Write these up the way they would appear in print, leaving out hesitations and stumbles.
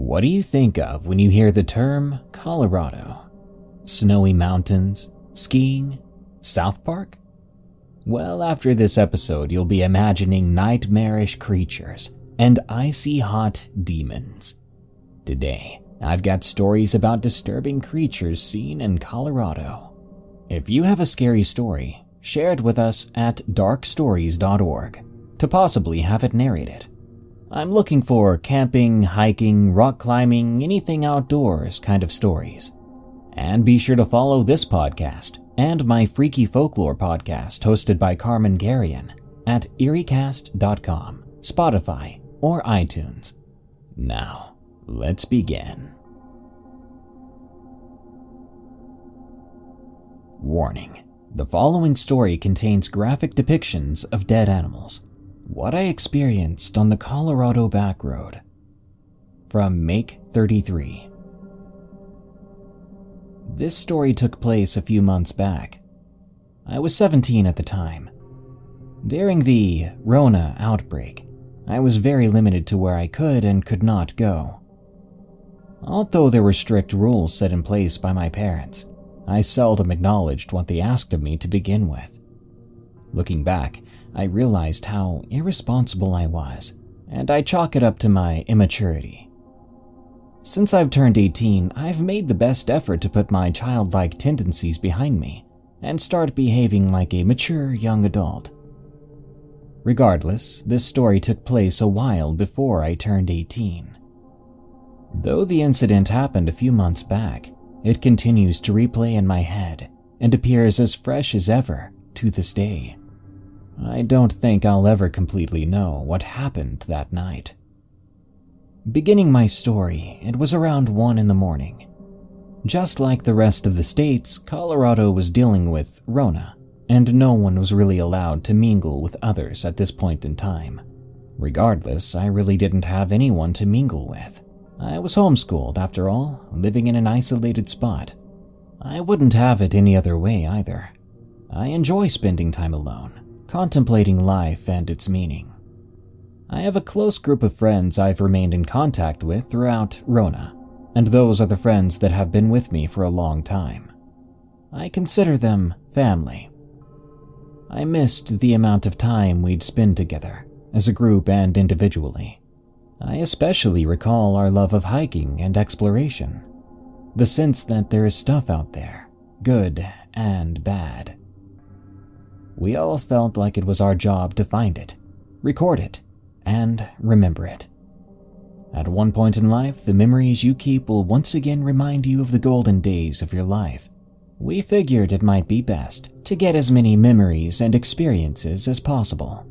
What do you think of when you hear the term Colorado? Snowy mountains, skiing, South Park? Well, after this episode, you'll be imagining nightmarish creatures and icy hot demons. Today, I've got stories about disturbing creatures seen in Colorado. If you have a scary story, share it with us at darkstories.org to possibly have it narrated. I'm looking for camping, hiking, rock climbing, anything outdoors kind of stories. And be sure to follow this podcast and my Freaky Folklore podcast hosted by Carmen Garian at eeriecast.com, Spotify, or iTunes. Now, let's begin. Warning: the following story contains graphic depictions of dead animals. What I experienced on the Colorado back road. From Make 33. This story took place a few months back. I was 17 at the time. During the Rona outbreak, I was very limited to where I could and could not go. Although there were strict rules set in place by my parents, I seldom acknowledged what they asked of me to begin with. Looking back, I realized how irresponsible I was, and I chalk it up to my immaturity. Since I've turned 18, I've made the best effort to put my childlike tendencies behind me and start behaving like a mature young adult. Regardless, this story took place a while before I turned 18. Though the incident happened a few months back, it continues to replay in my head and appears as fresh as ever to this day. I don't think I'll ever completely know what happened that night. Beginning my story, it was around 1 in the morning. Just like the rest of the states, Colorado was dealing with Rona, and no one was really allowed to mingle with others at this point in time. Regardless, I really didn't have anyone to mingle with. I was homeschooled, after all, living in an isolated spot. I wouldn't have it any other way either. I enjoy spending time alone, contemplating life and its meaning. I have a close group of friends I've remained in contact with throughout Rona, and those are the friends that have been with me for a long time. I consider them family. I missed the amount of time we'd spend together, as a group and individually. I especially recall our love of hiking and exploration, the sense that there is stuff out there, good and bad. We all felt like it was our job to find it, record it, and remember it. At one point in life, the memories you keep will once again remind you of the golden days of your life. We figured it might be best to get as many memories and experiences as possible.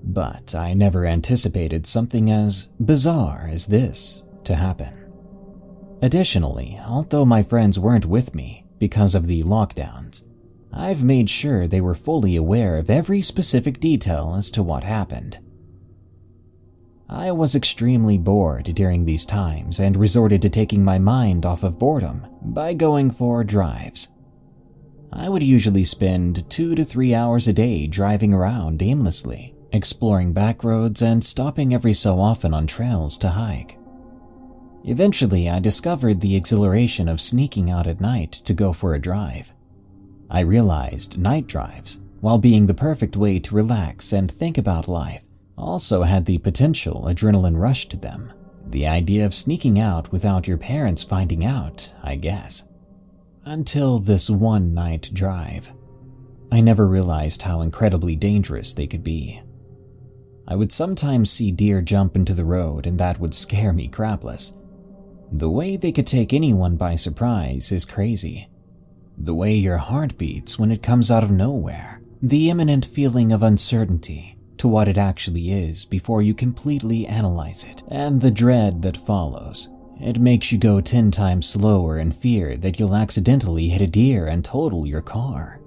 But I never anticipated something as bizarre as this to happen. Additionally, although my friends weren't with me because of the lockdowns, I've made sure they were fully aware of every specific detail as to what happened. I was extremely bored during these times and resorted to taking my mind off of boredom by going for drives. I would usually spend 2 to 3 hours a day driving around aimlessly, exploring back roads and stopping every so often on trails to hike. Eventually, I discovered the exhilaration of sneaking out at night to go for a drive. I realized night drives, while being the perfect way to relax and think about life, also had the potential adrenaline rush to them. The idea of sneaking out without your parents finding out, I guess. Until this one night drive. I never realized how incredibly dangerous they could be. I would sometimes see deer jump into the road, and that would scare me crapless. The way they could take anyone by surprise is crazy. The way your heart beats when it comes out of nowhere. The imminent feeling of uncertainty to what it actually is before you completely analyze it, and the dread that follows. It makes you go 10 times slower in fear that you'll accidentally hit a deer and total your car.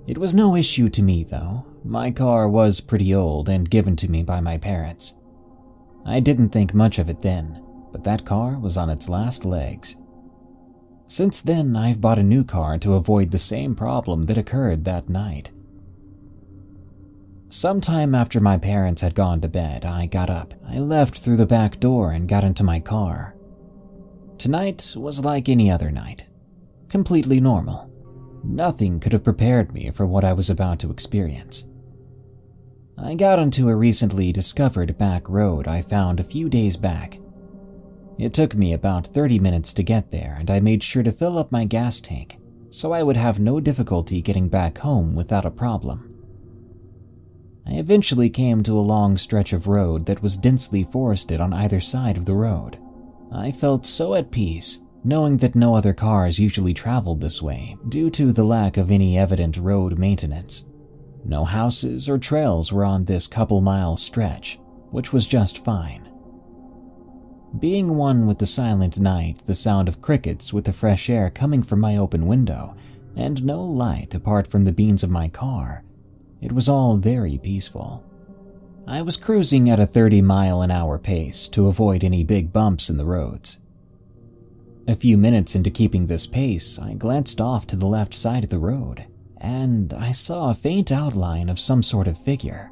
It was no issue to me though. My car was pretty old and given to me by my parents. I didn't think much of it then, but that car was on its last legs. Since then, I've bought a new car to avoid the same problem that occurred that night. Sometime after my parents had gone to bed, I got up. I left through the back door and got into my car, Tonight was like any other night. Completely normal. Nothing could have prepared me for what I was about to experience. I got onto a recently discovered back road I found a few days back. It took me about 30 minutes to get there, and I made sure to fill up my gas tank so I would have no difficulty getting back home without a problem. I eventually came to a long stretch of road that was densely forested on either side of the road. I felt so at peace, knowing that no other cars usually traveled this way due to the lack of any evident road maintenance. No houses or trails were on this couple-mile stretch, which was just fine. Being one with the silent night, the sound of crickets with the fresh air coming from my open window, and no light apart from the beams of my car, it was all very peaceful. I was cruising at a 30-mile-an-hour pace to avoid any big bumps in the roads. A few minutes into keeping this pace, I glanced off to the left side of the road, and I saw a faint outline of some sort of figure.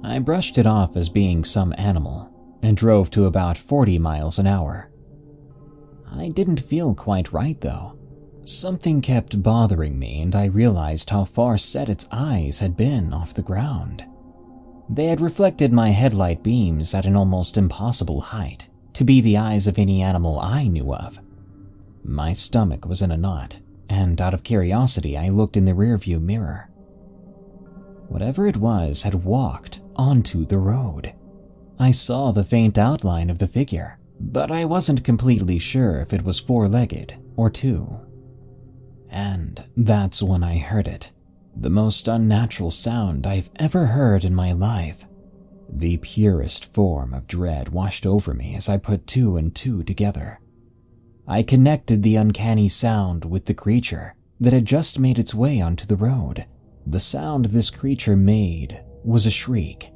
I brushed it off as being some animal and drove to about 40 miles an hour. I didn't feel quite right though. Something kept bothering me, and I realized how far set its eyes had been off the ground. They had reflected my headlight beams at an almost impossible height to be the eyes of any animal I knew of. My stomach was in a knot, and out of curiosity I looked in the rearview mirror. Whatever it was had walked onto the road. I saw the faint outline of the figure, but I wasn't completely sure if it was four-legged or two. And that's when I heard it. The most unnatural sound I've ever heard in my life. The purest form of dread washed over me as I put two and two together. I connected the uncanny sound with the creature that had just made its way onto the road. The sound this creature made was a shriek.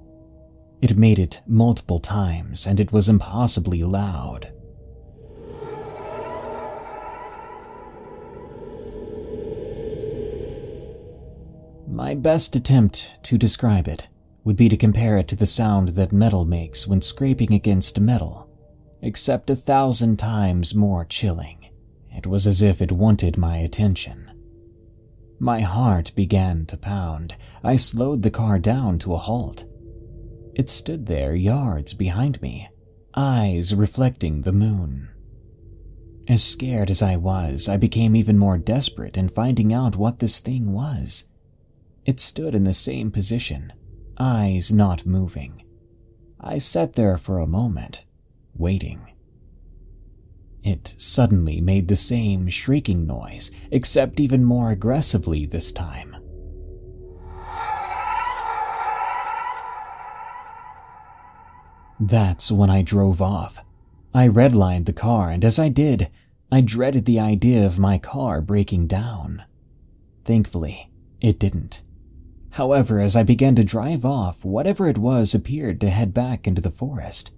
It made it multiple times, and it was impossibly loud. My best attempt to describe it would be to compare it to the sound that metal makes when scraping against metal, except 1,000 times more chilling. It was as if it wanted my attention. My heart began to pound. I slowed the car down to a halt. It stood there yards behind me, eyes reflecting the moon. As scared as I was, I became even more desperate in finding out what this thing was. It stood in the same position, eyes not moving. I sat there for a moment, waiting. It suddenly made the same shrieking noise, except even more aggressively this time. That's when I drove off. I redlined the car, and as I did, I dreaded the idea of my car breaking down. Thankfully, it didn't. However, as I began to drive off, whatever it was appeared to head back into the forest.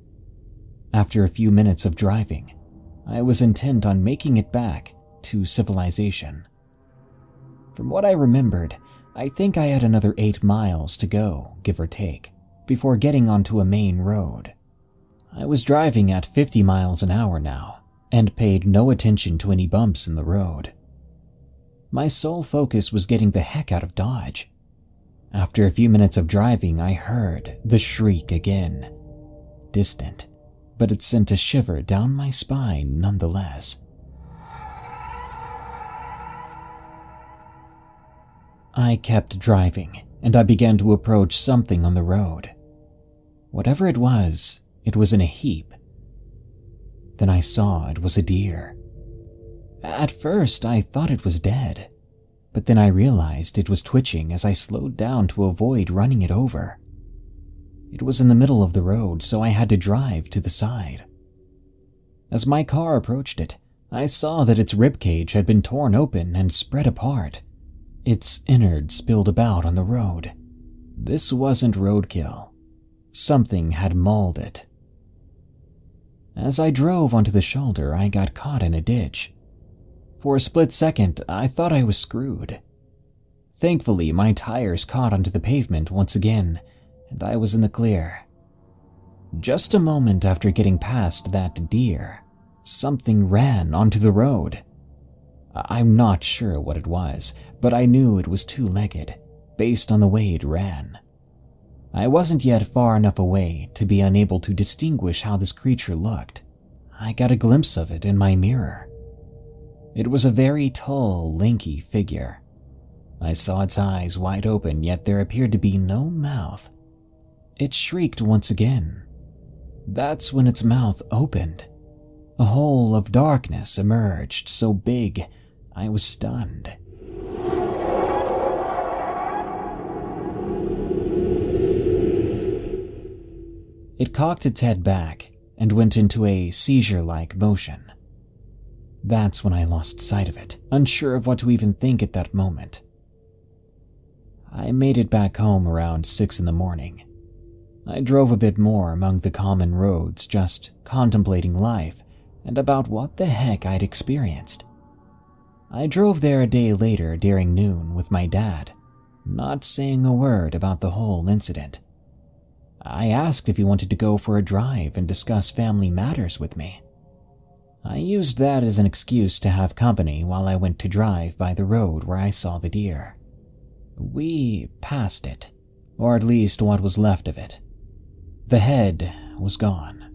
After a few minutes of driving, I was intent on making it back to civilization. From what I remembered, I think I had another 8 miles to go, give or take, before getting onto a main road. I was driving at 50 miles an hour now, and paid no attention to any bumps in the road. My sole focus was getting the heck out of Dodge. After a few minutes of driving, I heard the shriek again. Distant, but it sent a shiver down my spine nonetheless. I kept driving, and I began to approach something on the road. Whatever it was in a heap. Then I saw it was a deer. At first, I thought it was dead, but then I realized it was twitching as I slowed down to avoid running it over. It was in the middle of the road, so I had to drive to the side. As my car approached it, I saw that its ribcage had been torn open and spread apart. Its innards spilled about on the road. This wasn't roadkill. Something had mauled it. As I drove onto the shoulder, I got caught in a ditch. For a split second, I thought I was screwed. Thankfully, my tires caught onto the pavement once again, and I was in the clear. Just a moment after getting past that deer, something ran onto the road. I'm not sure what it was, but I knew it was two-legged, based on the way it ran. I wasn't yet far enough away to be unable to distinguish how this creature looked. I got a glimpse of it in my mirror. It was a very tall, lanky figure. I saw its eyes wide open, yet there appeared to be no mouth. It shrieked once again. That's when its mouth opened. A hole of darkness emerged, so big I was stunned. It cocked its head back and went into a seizure-like motion. That's when I lost sight of it, unsure of what to even think at that moment. I made it back home around 6 in the morning. I drove a bit more among the common roads, just contemplating life and about what the heck I'd experienced. I drove there a day later during noon with my dad, not saying a word about the whole incident. I asked if he wanted to go for a drive and discuss family matters with me. I used that as an excuse to have company while I went to drive by the road where I saw the deer. We passed it, or at least what was left of it. The head was gone.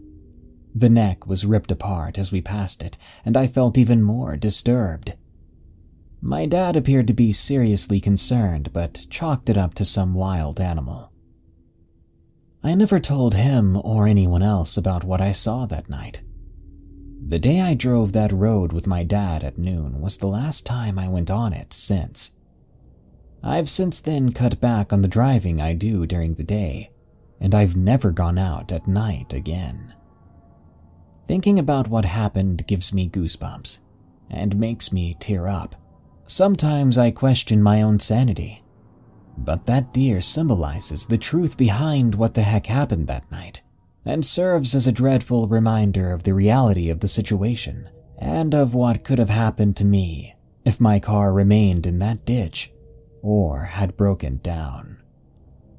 The neck was ripped apart as we passed it, and I felt even more disturbed. My dad appeared to be seriously concerned, but chalked it up to some wild animal. I never told him or anyone else about what I saw that night. The day I drove that road with my dad at noon was the last time I went on it since. I've since then cut back on the driving I do during the day, and I've never gone out at night again. Thinking about what happened gives me goosebumps and makes me tear up. Sometimes I question my own sanity. But that deer symbolizes the truth behind what the heck happened that night, and serves as a dreadful reminder of the reality of the situation and of what could have happened to me if my car remained in that ditch or had broken down.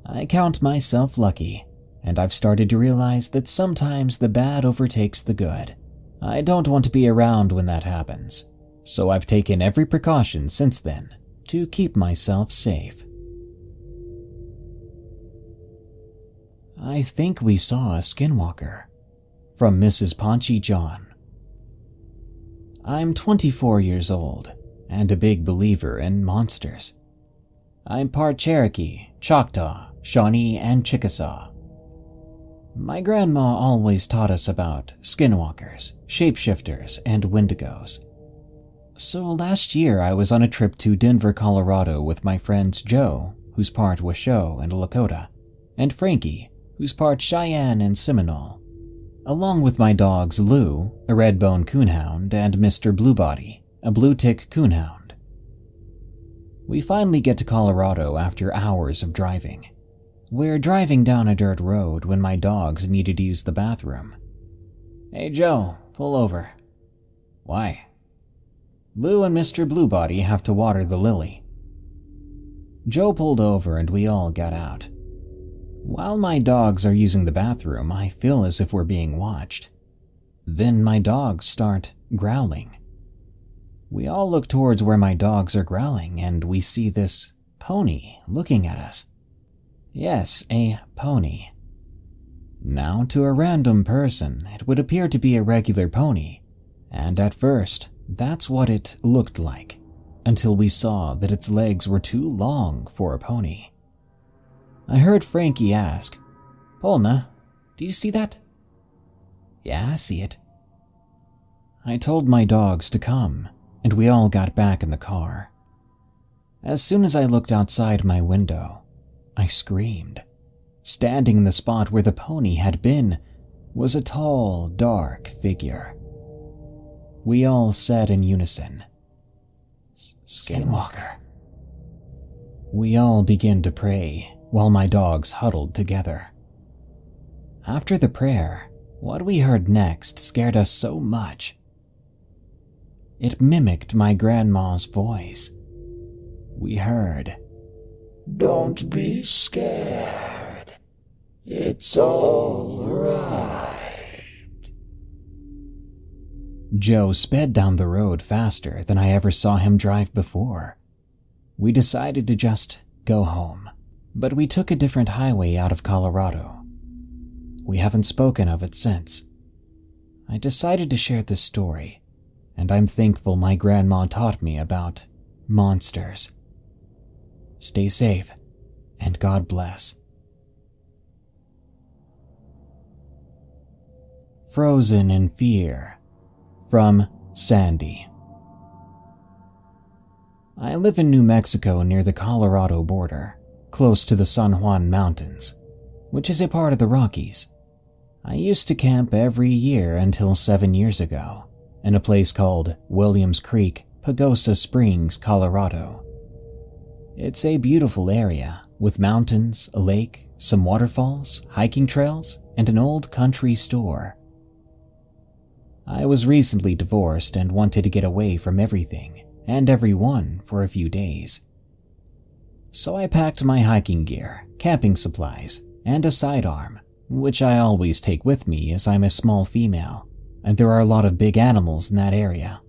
I count myself lucky, and I've started to realize that sometimes the bad overtakes the good. I don't want to be around when that happens, so I've taken every precaution since then to keep myself safe. I think we saw a skinwalker. From Mrs. Paunchy John. I'm 24 years old and a big believer in monsters. I'm part Cherokee, Choctaw, Shawnee, and Chickasaw. My grandma always taught us about skinwalkers, shapeshifters, and wendigos. So last year I was on a trip to Denver, Colorado with my friends Joe, who's part Washoe and Lakota, and Frankie, who's part Cheyenne and Seminole, along with my dogs Lou, a red-bone coonhound, and Mr. Bluebody, a blue-tick coonhound. We finally get to Colorado after hours of driving. We're driving down a dirt road when my dogs needed to use the bathroom. "Hey Joe, pull over." "Why?" "Lou and Mr. Bluebody have to water the lily." Joe pulled over and we all got out. While my dogs are using the bathroom, I feel as if we're being watched. Then my dogs start growling. We all look towards where my dogs are growling, and we see this pony looking at us. Yes, a pony. Now, to a random person, it would appear to be a regular pony, and at first, that's what it looked like, until we saw that its legs were too long for a pony. I heard Frankie ask, "Polna, do you see that?" "Yeah, I see it." I told my dogs to come, and we all got back in the car. As soon as I looked outside my window, I screamed. Standing in the spot where the pony had been was a tall, dark figure. We all said in unison, "Skinwalker." We all began to pray while my dogs huddled together. After the prayer, what we heard next scared us so much. It mimicked my grandma's voice. We heard, "Don't be scared. It's all right." Joe sped down the road faster than I ever saw him drive before. We decided to just go home, but we took a different highway out of Colorado. We haven't spoken of it since. I decided to share this story, and I'm thankful my grandma taught me about monsters. Stay safe, and God bless. Frozen in Fear, from Sandy. I live in New Mexico near the Colorado border, close to the San Juan Mountains, which is a part of the Rockies. I used to camp every year until 7 years ago, in a place called Williams Creek, Pagosa Springs, Colorado. It's a beautiful area with mountains, a lake, some waterfalls, hiking trails, and an old country store. I was recently divorced and wanted to get away from everything and everyone for a few days. So I packed my hiking gear, camping supplies, and a sidearm, which I always take with me as I'm a small female, and there are a lot of big animals in that area.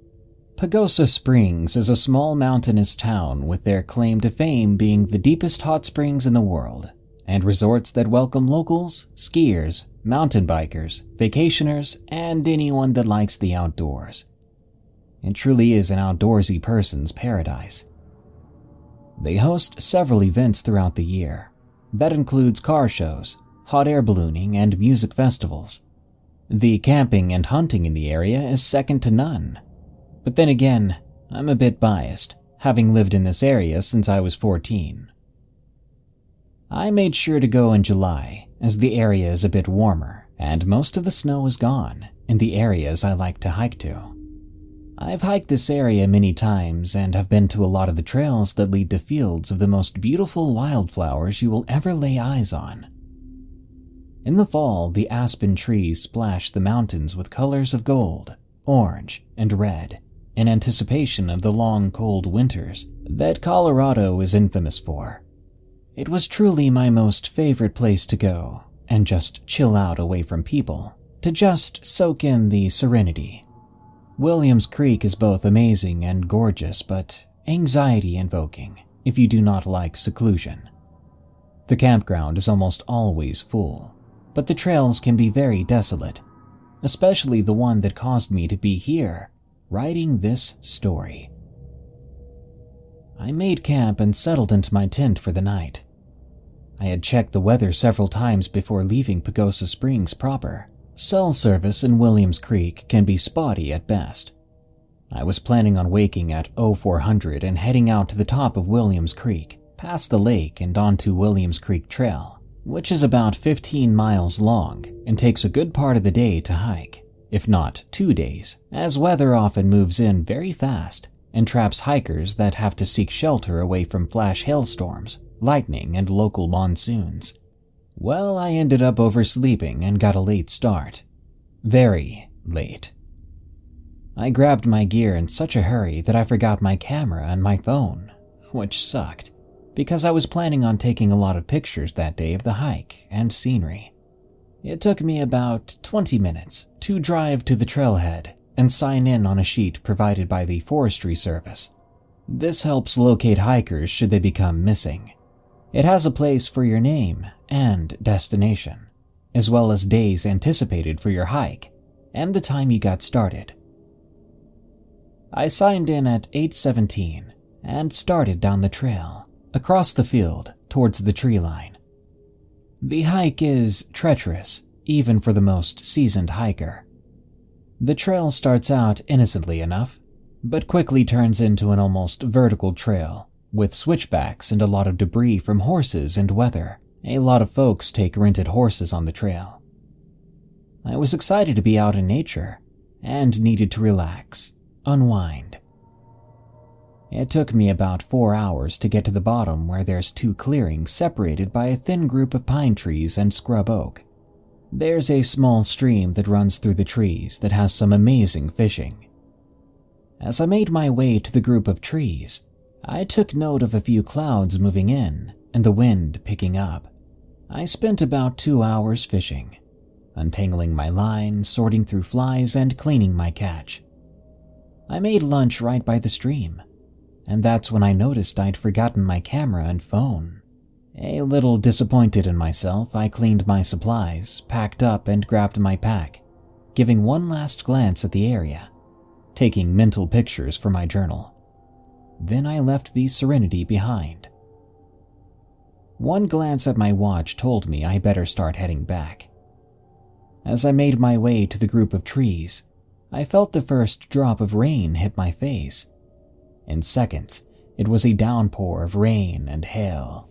Pagosa Springs is a small mountainous town with their claim to fame being the deepest hot springs in the world, and resorts that welcome locals, skiers, mountain bikers, vacationers, and anyone that likes the outdoors. It truly is an outdoorsy person's paradise. They host several events throughout the year. That includes car shows, hot air ballooning, and music festivals. The camping and hunting in the area is second to none. But then again, I'm a bit biased, having lived in this area since I was 14. I made sure to go in July, as the area is a bit warmer, and most of the snow is gone in the areas I like to hike to. I've hiked this area many times and have been to a lot of the trails that lead to fields of the most beautiful wildflowers you will ever lay eyes on. In the fall, the aspen trees splash the mountains with colors of gold, orange, and red, in anticipation of the long, cold winters that Colorado is infamous for. It was truly my most favorite place to go and just chill out away from people, to just soak in the serenity. Williams Creek is both amazing and gorgeous, but anxiety-invoking if you do not like seclusion. The campground is almost always full, but the trails can be very desolate, especially the one that caused me to be here, writing this story. I made camp and settled into my tent for the night. I had checked the weather several times before leaving Pagosa Springs proper. Cell service in Williams Creek can be spotty at best. I was planning on waking at 0400 and heading out to the top of Williams Creek, past the lake and onto Williams Creek Trail, which is about 15 miles long and takes a good part of the day to hike, if not 2 days, as weather often moves in very fast and traps hikers that have to seek shelter away from flash hailstorms, lightning, and local monsoons. Well, I ended up oversleeping and got a late start. Very late. I grabbed my gear in such a hurry that I forgot my camera and my phone, which sucked, because I was planning on taking a lot of pictures that day of the hike and scenery. It took me about 20 minutes to drive to the trailhead and sign in on a sheet provided by the Forestry Service. This helps locate hikers should they become missing. It has a place for your name and destination, as well as days anticipated for your hike and the time you got started. I signed in at 8:17 and started down the trail, across the field towards the tree line. The hike is treacherous, even for the most seasoned hiker. The trail starts out innocently enough, but quickly turns into an almost vertical trail, with switchbacks and a lot of debris from horses and weather. A lot of folks take rented horses on the trail. I was excited to be out in nature, and needed to relax, unwind. It took me about 4 hours to get to the bottom where there's 2 clearings separated by a thin group of pine trees and scrub oak. There's a small stream that runs through the trees that has some amazing fishing. As I made my way to the group of trees, I took note of a few clouds moving in and the wind picking up. I spent about 2 hours fishing, untangling my line, sorting through flies, and cleaning my catch. I made lunch right by the stream, and that's when I noticed I'd forgotten my camera and phone. A little disappointed in myself, I cleaned my supplies, packed up, and grabbed my pack, giving one last glance at the area, taking mental pictures for my journal. Then I left the Serenity behind. One glance at my watch told me I better start heading back. As I made my way to the group of trees, I felt the first drop of rain hit my face. In seconds, it was a downpour of rain and hail.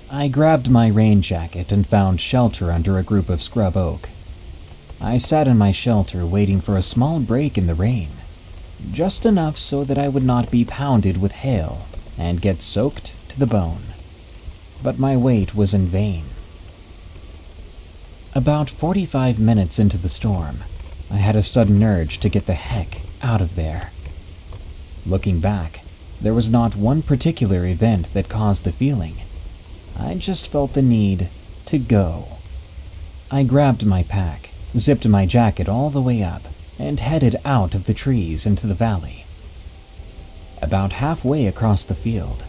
I grabbed my rain jacket and found shelter under a group of scrub oak. I sat in my shelter waiting for a small break in the rain, just enough so that I would not be pounded with hail and get soaked to the bone. But my wait was in vain. About 45 minutes into the storm, I had a sudden urge to get the heck out of there. Looking back, there was not one particular event that caused the feeling. I just felt the need to go. I grabbed my pack, zipped my jacket all the way up, and headed out of the trees into the valley. About halfway across the field,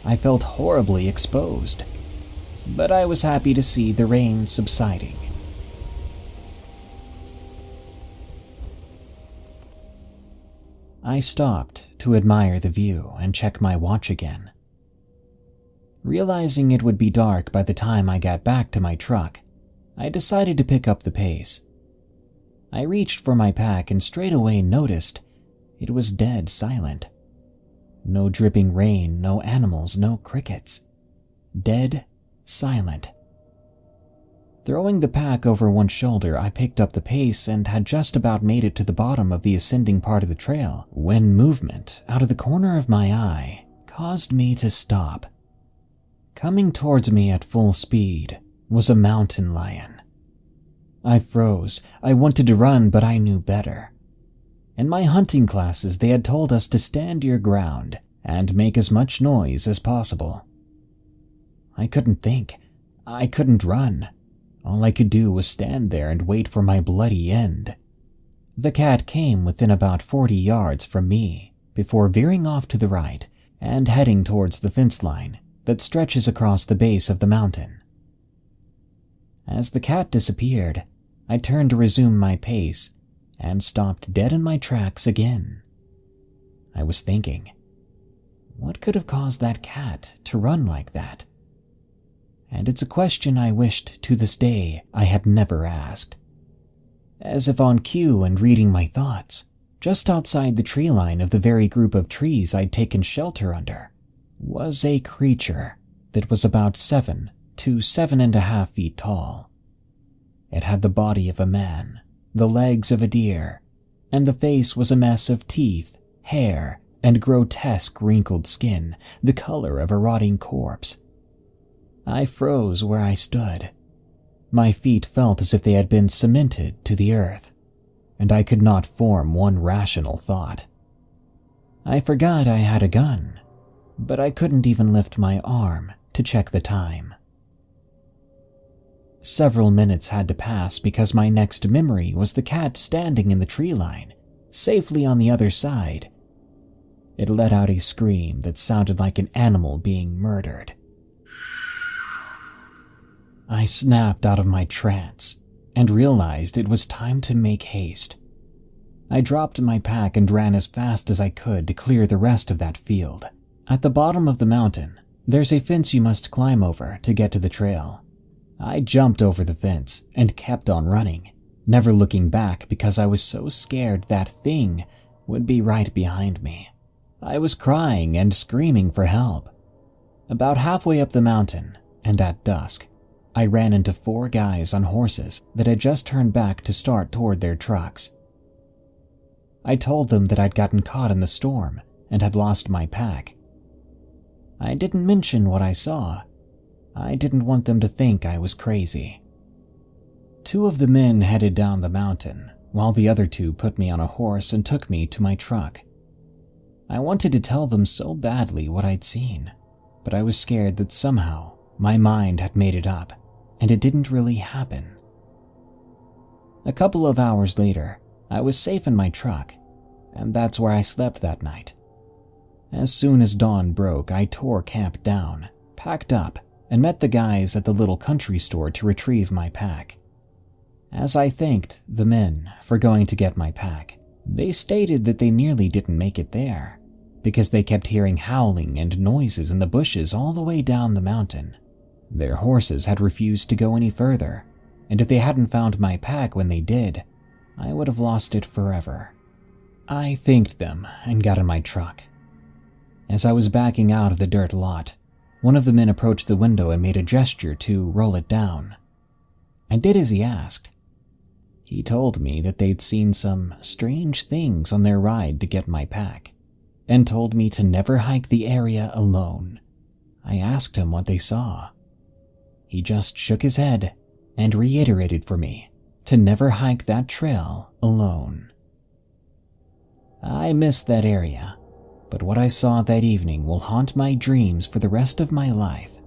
I felt horribly exposed, but I was happy to see the rain subsiding. I stopped to admire the view and check my watch again. Realizing it would be dark by the time I got back to my truck, I decided to pick up the pace. I reached for my pack and straight away noticed it was dead silent. No dripping rain, no animals, no crickets. Dead silent. Throwing the pack over one shoulder, I picked up the pace and had just about made it to the bottom of the ascending part of the trail when movement out of the corner of my eye caused me to stop. Coming towards me at full speed was a mountain lion. I froze. I wanted to run, but I knew better. In my hunting classes, they had told us to stand your ground and make as much noise as possible. I couldn't think. I couldn't run. All I could do was stand there and wait for my bloody end. The cat came within about 40 yards from me before veering off to the right and heading towards the fence line that stretches across the base of the mountain. As the cat disappeared, I turned to resume my pace and stopped dead in my tracks again. I was thinking, what could have caused that cat to run like that? And it's a question I wished to this day I had never asked. As if on cue and reading my thoughts, just outside the tree line of the very group of trees I'd taken shelter under, was a creature that was about 7 to 7.5 feet tall. It had the body of a man, the legs of a deer, and the face was a mess of teeth, hair, and grotesque wrinkled skin, the color of a rotting corpse. I froze where I stood. My feet felt as if they had been cemented to the earth, and I could not form one rational thought. I forgot I had a gun, but I couldn't even lift my arm to check the time. Several minutes had to pass because my next memory was the cat standing in the tree line, safely on the other side. It let out a scream that sounded like an animal being murdered. I snapped out of my trance and realized it was time to make haste. I dropped my pack and ran as fast as I could to clear the rest of that field. At the bottom of the mountain, there's a fence you must climb over to get to the trail. I jumped over the fence and kept on running, never looking back because I was so scared that thing would be right behind me. I was crying and screaming for help. About halfway up the mountain, and at dusk, I ran into 4 guys on horses that had just turned back to start toward their trucks. I told them that I'd gotten caught in the storm and had lost my pack. I didn't mention what I saw. I didn't want them to think I was crazy. 2 of the men headed down the mountain, while the other 2 put me on a horse and took me to my truck. I wanted to tell them so badly what I'd seen, but I was scared that somehow my mind had made it up, and it didn't really happen. A couple of hours later, I was safe in my truck, and that's where I slept that night. As soon as dawn broke, I tore camp down, packed up, and met the guys at the little country store to retrieve my pack. As I thanked the men for going to get my pack, they stated that they nearly didn't make it there because they kept hearing howling and noises in the bushes all the way down the mountain. Their horses had refused to go any further, and if they hadn't found my pack when they did, I would have lost it forever. I thanked them and got in my truck. As I was backing out of the dirt lot, one of the men approached the window and made a gesture to roll it down. I did as he asked. He told me that they'd seen some strange things on their ride to get my pack, and told me to never hike the area alone. I asked him what they saw. He just shook his head and reiterated for me to never hike that trail alone. I missed that area, but what I saw that evening will haunt my dreams for the rest of my life.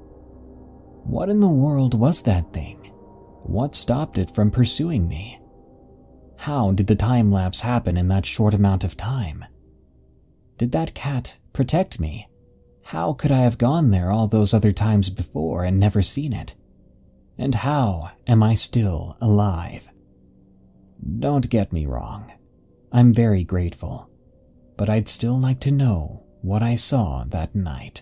What in the world was that thing? What stopped it from pursuing me? How did the time lapse happen in that short amount of time? Did that cat protect me? How could I have gone there all those other times before and never seen it? And how am I still alive? Don't get me wrong. I'm very grateful, but I'd still like to know what I saw that night.